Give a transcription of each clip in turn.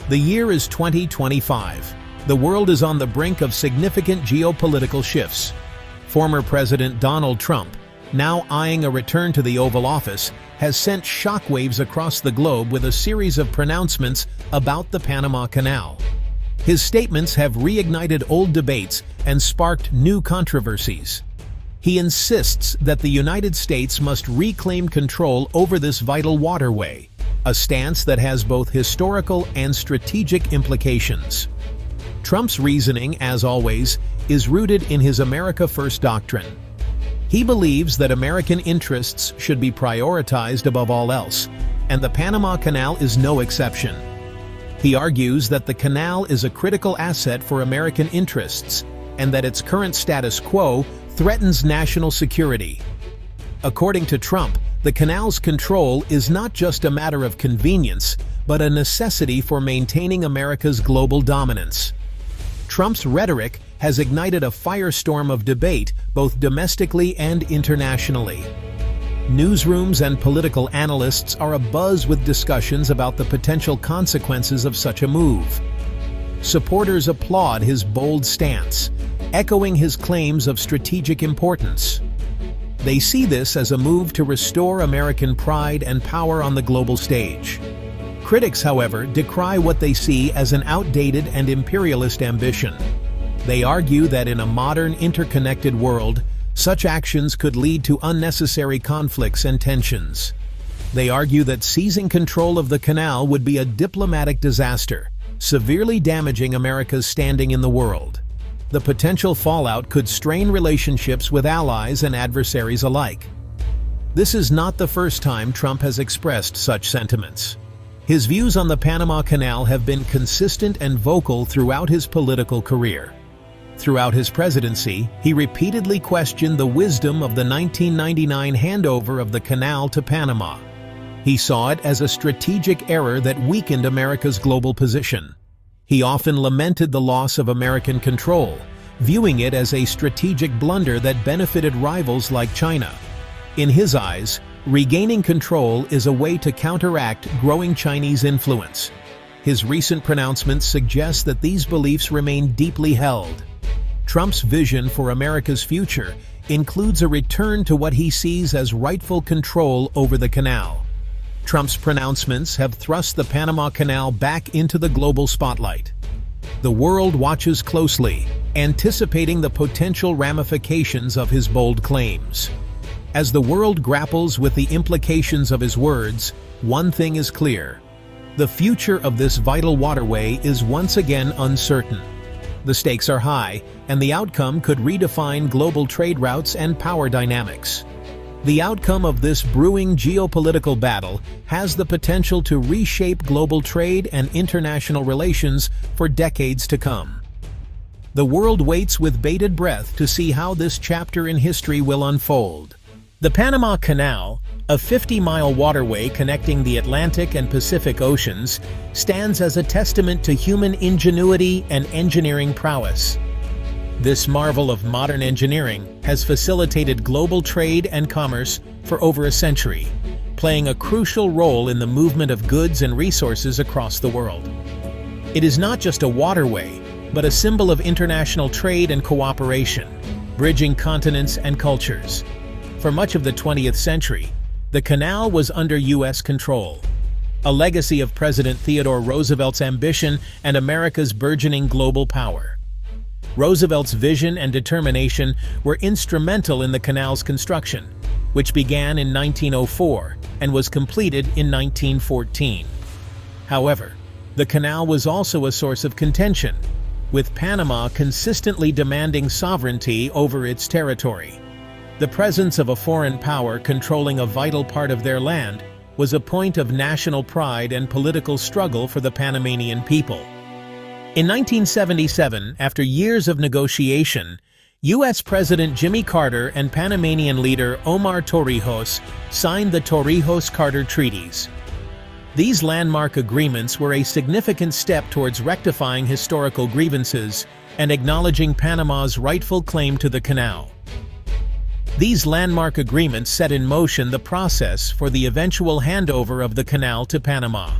The year is 2025. The world is on the brink of significant geopolitical shifts. Former President Donald Trump, now eyeing a return to the Oval Office, has sent shockwaves across the globe with a series of pronouncements about the Panama Canal. His statements have reignited old debates and sparked new controversies. He insists that the United States must reclaim control over this vital waterway, a stance that has both historical and strategic implications. Trump's reasoning, as always, is rooted in his America First doctrine. He believes that American interests should be prioritized above all else, and the Panama Canal is no exception. He argues that the canal is a critical asset for American interests, and that its current status quo threatens national security. According to Trump, the canal's control is not just a matter of convenience, but a necessity for maintaining America's global dominance. Trump's rhetoric has ignited a firestorm of debate both domestically and internationally. Newsrooms and political analysts are abuzz with discussions about the potential consequences of such a move. Supporters applaud his bold stance, echoing his claims of strategic importance. They see this as a move to restore American pride and power on the global stage. Critics, however, decry what they see as an outdated and imperialist ambition. They argue that in a modern, interconnected world, such actions could lead to unnecessary conflicts and tensions. They argue that seizing control of the canal would be a diplomatic disaster, severely damaging America's standing in the world. The potential fallout could strain relationships with allies and adversaries alike. This is not the first time Trump has expressed such sentiments. His views on the Panama Canal have been consistent and vocal throughout his political career. Throughout his presidency, he repeatedly questioned the wisdom of the 1999 handover of the canal to Panama. He saw it as a strategic error that weakened America's global position. He often lamented the loss of American control, viewing it as a strategic blunder that benefited rivals like China. In his eyes, regaining control is a way to counteract growing Chinese influence. His recent pronouncements suggest that these beliefs remain deeply held. Trump's vision for America's future includes a return to what he sees as rightful control over the canal. Trump's pronouncements have thrust the Panama Canal back into the global spotlight. The world watches closely, anticipating the potential ramifications of his bold claims. As the world grapples with the implications of his words, one thing is clear: the future of this vital waterway is once again uncertain. The stakes are high, and the outcome could redefine global trade routes and power dynamics. The outcome of this brewing geopolitical battle has the potential to reshape global trade and international relations for decades to come. The world waits with bated breath to see how this chapter in history will unfold. The Panama Canal, a 50-mile waterway connecting the Atlantic and Pacific Oceans, stands as a testament to human ingenuity and engineering prowess. This marvel of modern engineering has facilitated global trade and commerce for over a century, playing a crucial role in the movement of goods and resources across the world. It is not just a waterway, but a symbol of international trade and cooperation, bridging continents and cultures. For much of the 20th century, the canal was under U.S. control, a legacy of President Theodore Roosevelt's ambition and America's burgeoning global power. Roosevelt's vision and determination were instrumental in the canal's construction, which began in 1904 and was completed in 1914. However, the canal was also a source of contention, with Panama consistently demanding sovereignty over its territory. The presence of a foreign power controlling a vital part of their land was a point of national pride and political struggle for the Panamanian people. In 1977, after years of negotiation, U.S. President Jimmy Carter and Panamanian leader Omar Torrijos signed the Torrijos-Carter Treaties. These landmark agreements were a significant step towards rectifying historical grievances and acknowledging Panama's rightful claim to the canal. These landmark agreements set in motion the process for the eventual handover of the canal to Panama.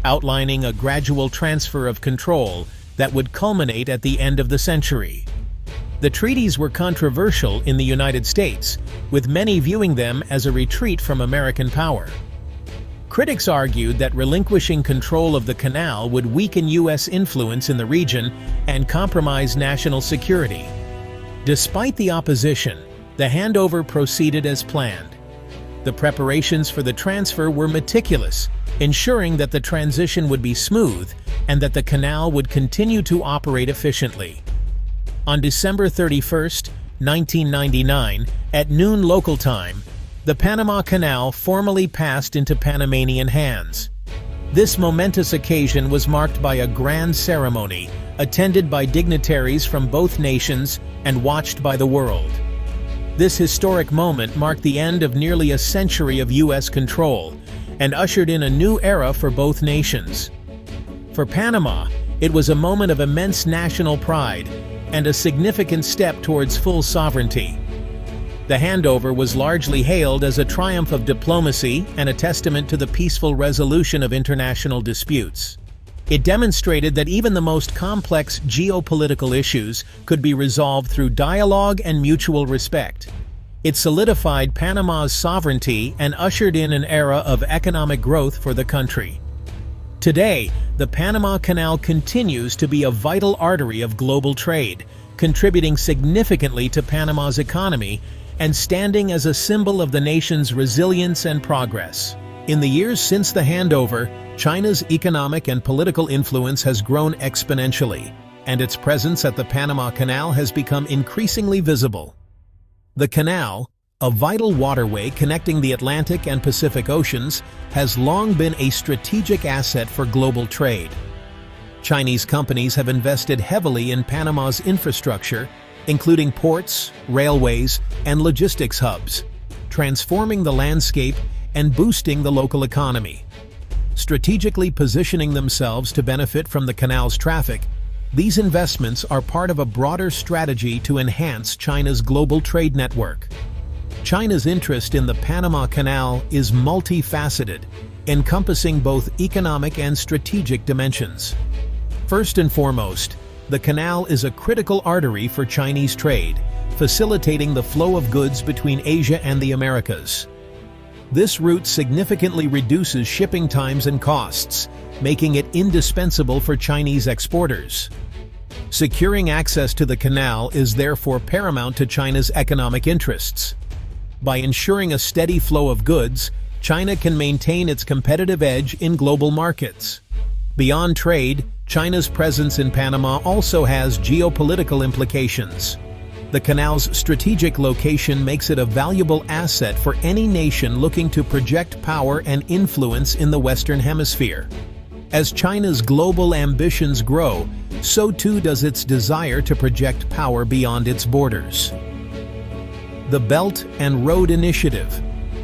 outlining a gradual transfer of control that would culminate at the end of the century. The treaties were controversial in the United States, with many viewing them as a retreat from American power. Critics argued that relinquishing control of the canal would weaken U.S. influence in the region and compromise national security. Despite the opposition, the handover proceeded as planned. The preparations for the transfer were meticulous, ensuring that the transition would be smooth and that the canal would continue to operate efficiently. On December 31, 1999, at noon local time, the Panama Canal formally passed into Panamanian hands. This momentous occasion was marked by a grand ceremony, attended by dignitaries from both nations and watched by the world. This historic moment marked the end of nearly a century of U.S. control and ushered in a new era for both nations. For Panama, it was a moment of immense national pride and a significant step towards full sovereignty. The handover was largely hailed as a triumph of diplomacy and a testament to the peaceful resolution of international disputes. It demonstrated that even the most complex geopolitical issues could be resolved through dialogue and mutual respect. It solidified Panama's sovereignty and ushered in an era of economic growth for the country. Today, the Panama Canal continues to be a vital artery of global trade, contributing significantly to Panama's economy and standing as a symbol of the nation's resilience and progress. In the years since the handover, China's economic and political influence has grown exponentially, and its presence at the Panama Canal has become increasingly visible. The canal, a vital waterway connecting the Atlantic and Pacific Oceans, has long been a strategic asset for global trade. Chinese companies have invested heavily in Panama's infrastructure, including ports, railways, and logistics hubs, transforming the landscape and boosting the local economy. Strategically positioning themselves to benefit from the canal's traffic, these investments are part of a broader strategy to enhance China's global trade network. China's interest in the Panama Canal is multifaceted, encompassing both economic and strategic dimensions. First and foremost, the canal is a critical artery for Chinese trade, facilitating the flow of goods between Asia and the Americas. This route significantly reduces shipping times and costs, making it indispensable for Chinese exporters. Securing access to the canal is therefore paramount to China's economic interests. By ensuring a steady flow of goods, China can maintain its competitive edge in global markets. Beyond trade, China's presence in Panama also has geopolitical implications. The canal's strategic location makes it a valuable asset for any nation looking to project power and influence in the Western Hemisphere. As China's global ambitions grow, so too does its desire to project power beyond its borders. The Belt and Road Initiative,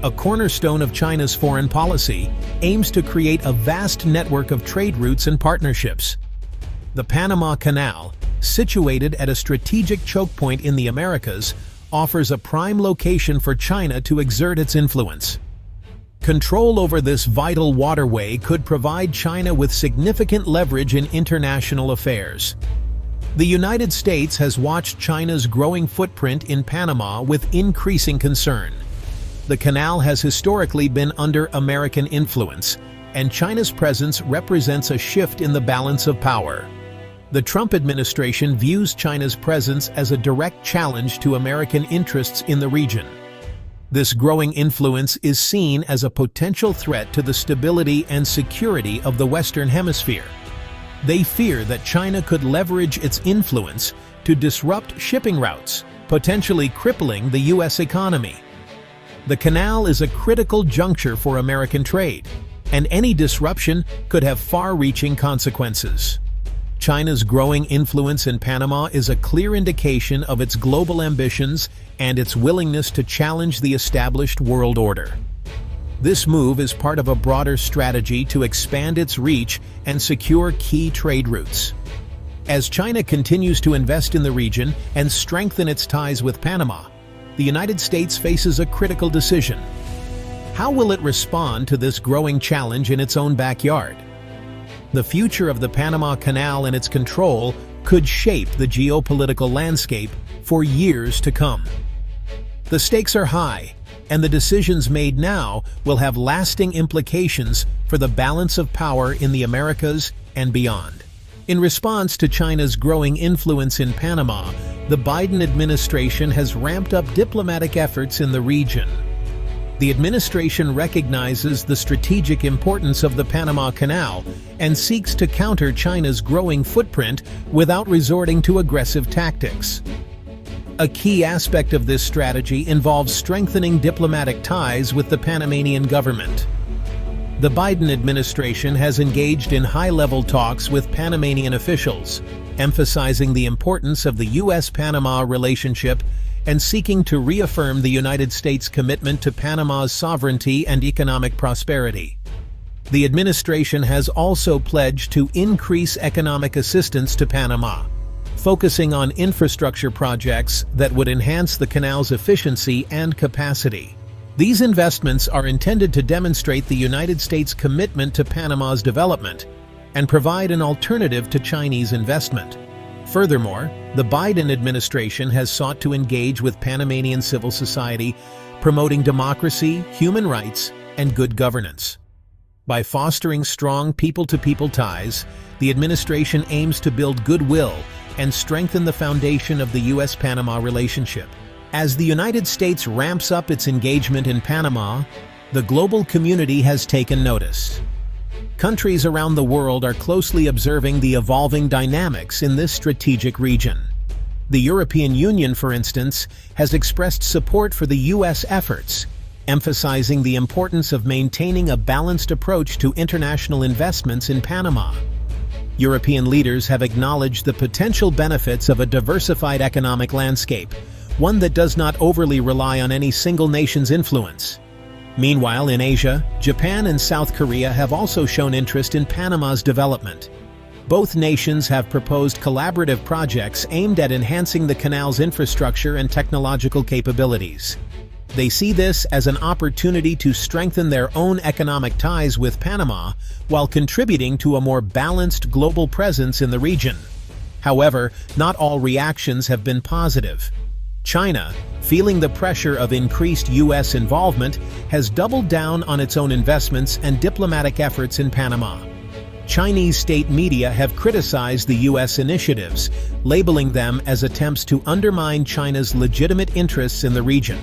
a cornerstone of China's foreign policy, aims to create a vast network of trade routes and partnerships. The Panama Canal, situated at a strategic choke point in the Americas, offers a prime location for China to exert its influence. Control over this vital waterway could provide China with significant leverage in international affairs. The United States has watched China's growing footprint in Panama with increasing concern. The canal has historically been under American influence, and China's presence represents a shift in the balance of power. The Trump administration views China's presence as a direct challenge to American interests in the region. This growing influence is seen as a potential threat to the stability and security of the Western Hemisphere. They fear that China could leverage its influence to disrupt shipping routes, potentially crippling the U.S. economy. The canal is a critical juncture for American trade, and any disruption could have far-reaching consequences. China's growing influence in Panama is a clear indication of its global ambitions and its willingness to challenge the established world order. This move is part of a broader strategy to expand its reach and secure key trade routes. As China continues to invest in the region and strengthen its ties with Panama, the United States faces a critical decision. How will it respond to this growing challenge in its own backyard? The future of the Panama Canal and its control could shape the geopolitical landscape for years to come. The stakes are high, and the decisions made now will have lasting implications for the balance of power in the Americas and beyond. In response to China's growing influence in Panama, the Biden administration has ramped up diplomatic efforts in the region. The administration recognizes the strategic importance of the Panama Canal and seeks to counter China's growing footprint without resorting to aggressive tactics. A key aspect of this strategy involves strengthening diplomatic ties with the Panamanian government. The Biden administration has engaged in high-level talks with Panamanian officials, emphasizing the importance of the U.S.-Panama relationship and seeking to reaffirm the United States' commitment to Panama's sovereignty and economic prosperity. The administration has also pledged to increase economic assistance to Panama, focusing on infrastructure projects that would enhance the canal's efficiency and capacity. These investments are intended to demonstrate the United States' commitment to Panama's development and provide an alternative to Chinese investment. Furthermore, the Biden administration has sought to engage with Panamanian civil society, promoting democracy, human rights, and good governance. By fostering strong people-to-people ties, the administration aims to build goodwill and strengthen the foundation of the U.S.-Panama relationship. As the United States ramps up its engagement in Panama, the global community has taken notice. Countries around the world are closely observing the evolving dynamics in this strategic region. The European Union, for instance, has expressed support for the U.S. efforts, emphasizing the importance of maintaining a balanced approach to international investments in Panama. European leaders have acknowledged the potential benefits of a diversified economic landscape, one that does not overly rely on any single nation's influence. Meanwhile, in Asia, Japan and South Korea have also shown interest in Panama's development. Both nations have proposed collaborative projects aimed at enhancing the canal's infrastructure and technological capabilities. They see this as an opportunity to strengthen their own economic ties with Panama while contributing to a more balanced global presence in the region. However, not all reactions have been positive. China, feeling the pressure of increased U.S. involvement, has doubled down on its own investments and diplomatic efforts in Panama. Chinese state media have criticized the U.S. initiatives, labeling them as attempts to undermine China's legitimate interests in the region.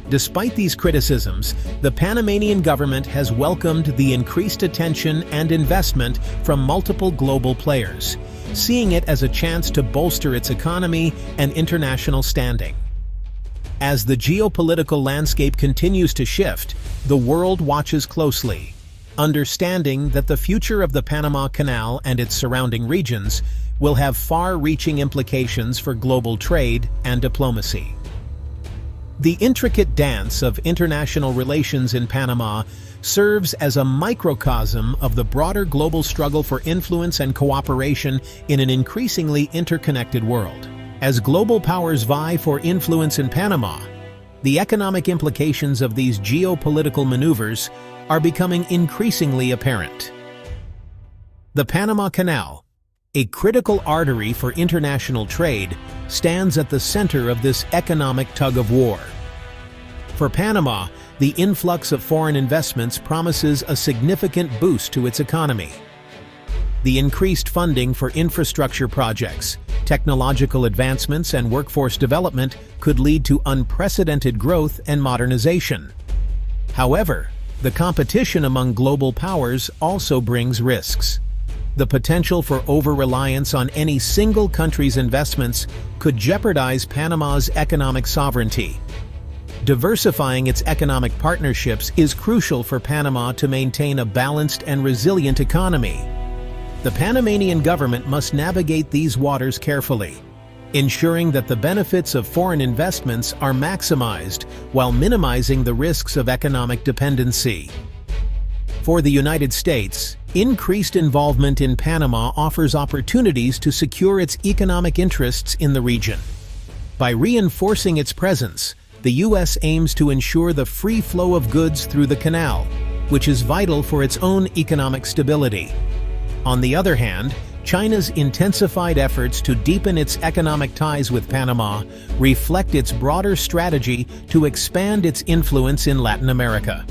Despite these criticisms, the Panamanian government has welcomed the increased attention and investment from multiple global players, seeing it as a chance to bolster its economy and international standing. As the geopolitical landscape continues to shift, the world watches closely, understanding that the future of the Panama Canal and its surrounding regions will have far-reaching implications for global trade and diplomacy. The intricate dance of international relations in Panama serves as a microcosm of the broader global struggle for influence and cooperation in an increasingly interconnected world. As global powers vie for influence in Panama, the economic implications of these geopolitical maneuvers are becoming increasingly apparent. The Panama Canal, a critical artery for international trade, stands at the center of this economic tug-of-war. For Panama, the influx of foreign investments promises a significant boost to its economy. The increased funding for infrastructure projects, technological advancements, and workforce development could lead to unprecedented growth and modernization. However, the competition among global powers also brings risks. The potential for over-reliance on any single country's investments could jeopardize Panama's economic sovereignty. Diversifying its economic partnerships is crucial for Panama to maintain a balanced and resilient economy. The Panamanian government must navigate these waters carefully, ensuring that the benefits of foreign investments are maximized while minimizing the risks of economic dependency. For the United States, increased involvement in Panama offers opportunities to secure its economic interests in the region. By reinforcing its presence, the U.S. aims to ensure the free flow of goods through the canal, which is vital for its own economic stability. On the other hand, China's intensified efforts to deepen its economic ties with Panama reflect its broader strategy to expand its influence in Latin America.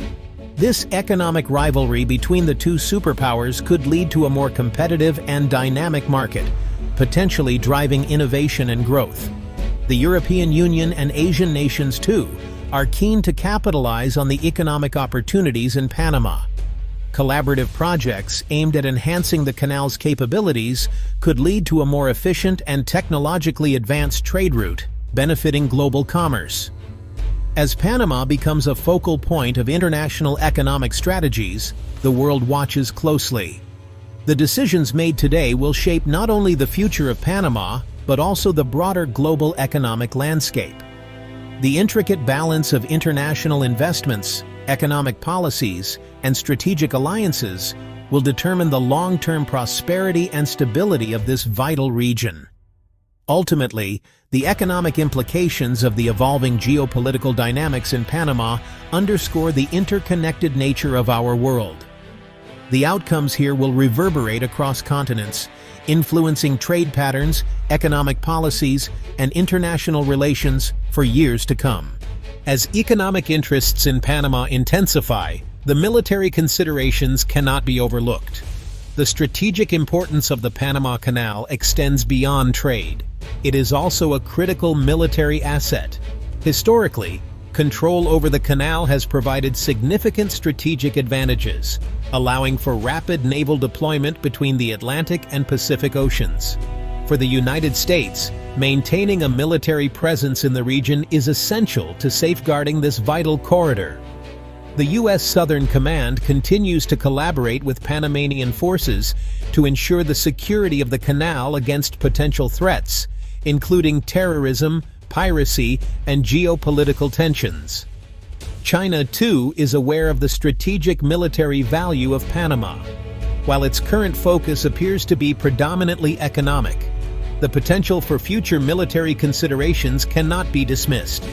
This economic rivalry between the two superpowers could lead to a more competitive and dynamic market, potentially driving innovation and growth. The European Union and Asian nations, too, are keen to capitalize on the economic opportunities in Panama. Collaborative projects aimed at enhancing the canal's capabilities could lead to a more efficient and technologically advanced trade route, benefiting global commerce. As Panama becomes a focal point of international economic strategies, the world watches closely. The decisions made today will shape not only the future of Panama, but also the broader global economic landscape. The intricate balance of international investments, economic policies, and strategic alliances will determine the long-term prosperity and stability of this vital region. Ultimately, the economic implications of the evolving geopolitical dynamics in Panama underscore the interconnected nature of our world. The outcomes here will reverberate across continents, influencing trade patterns, economic policies, and international relations for years to come. As economic interests in Panama intensify, the military considerations cannot be overlooked. The strategic importance of the Panama Canal extends beyond trade. It is also a critical military asset. Historically, control over the canal has provided significant strategic advantages, allowing for rapid naval deployment between the Atlantic and Pacific Oceans. For the United States, maintaining a military presence in the region is essential to safeguarding this vital corridor. The U.S. Southern Command continues to collaborate with Panamanian forces to ensure the security of the canal against potential threats, including terrorism, piracy, and geopolitical tensions. China, too, is aware of the strategic military value of Panama. While its current focus appears to be predominantly economic, the potential for future military considerations cannot be dismissed.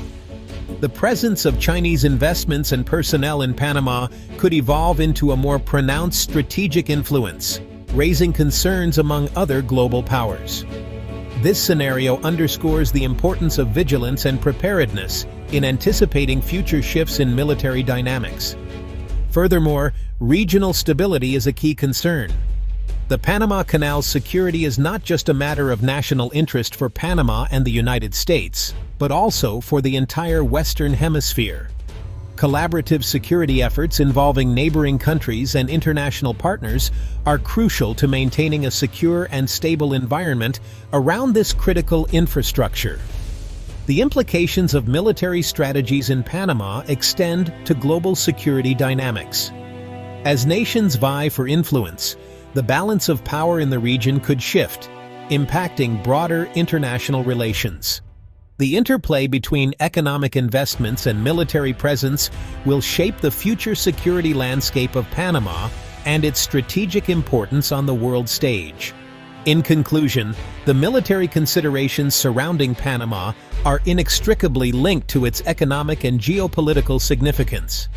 The presence of Chinese investments and personnel in Panama could evolve into a more pronounced strategic influence, raising concerns among other global powers. This scenario underscores the importance of vigilance and preparedness in anticipating future shifts in military dynamics. Furthermore, regional stability is a key concern. The Panama Canal's security is not just a matter of national interest for Panama and the United States, but also for the entire Western Hemisphere. Collaborative security efforts involving neighboring countries and international partners are crucial to maintaining a secure and stable environment around this critical infrastructure. The implications of military strategies in Panama extend to global security dynamics. As nations vie for influence, the balance of power in the region could shift, impacting broader international relations. The interplay between economic investments and military presence will shape the future security landscape of Panama and its strategic importance on the world stage. In conclusion, the military considerations surrounding Panama are inextricably linked to its economic and geopolitical significance.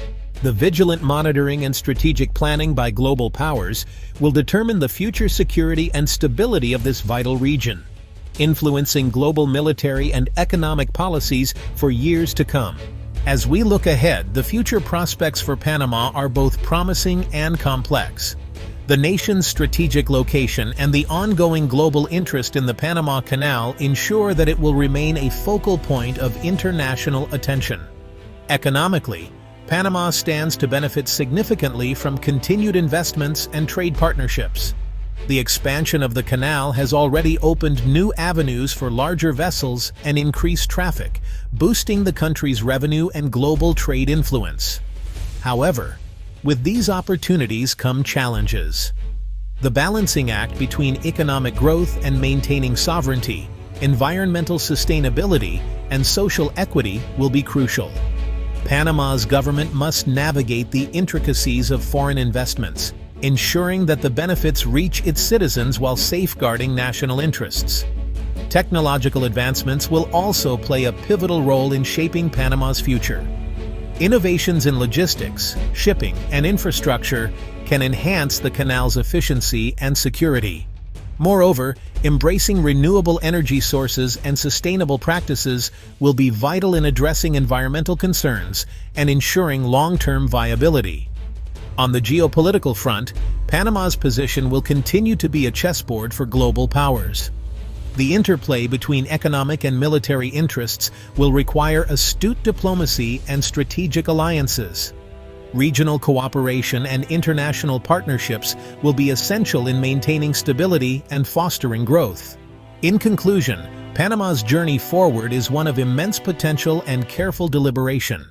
The vigilant monitoring and strategic planning by global powers will determine the future security and stability of this vital region, influencing global military and economic policies for years to come. As we look ahead, the future prospects for Panama are both promising and complex. The nation's strategic location and the ongoing global interest in the Panama Canal ensure that it will remain a focal point of international attention. Economically, Panama stands to benefit significantly from continued investments and trade partnerships. The expansion of the canal has already opened new avenues for larger vessels and increased traffic, boosting the country's revenue and global trade influence. However, with these opportunities come challenges. The balancing act between economic growth and maintaining sovereignty, environmental sustainability, and social equity will be crucial. Panama's government must navigate the intricacies of foreign investments, ensuring that the benefits reach its citizens while safeguarding national interests. Technological advancements will also play a pivotal role in shaping Panama's future. Innovations in logistics, shipping, and infrastructure can enhance the canal's efficiency and security. Moreover, embracing renewable energy sources and sustainable practices will be vital in addressing environmental concerns and ensuring long-term viability. On the geopolitical front, Panama's position will continue to be a chessboard for global powers. The interplay between economic and military interests will require astute diplomacy and strategic alliances. Regional cooperation and international partnerships will be essential in maintaining stability and fostering growth. In conclusion, Panama's journey forward is one of immense potential and careful deliberation.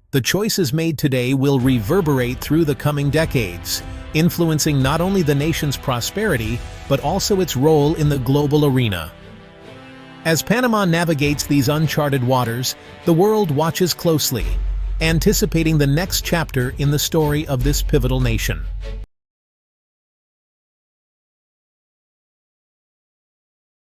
The choices made today will reverberate through the coming decades, influencing not only the nation's prosperity, but also its role in the global arena. As Panama navigates these uncharted waters, the world watches closely, anticipating the next chapter in the story of this pivotal nation.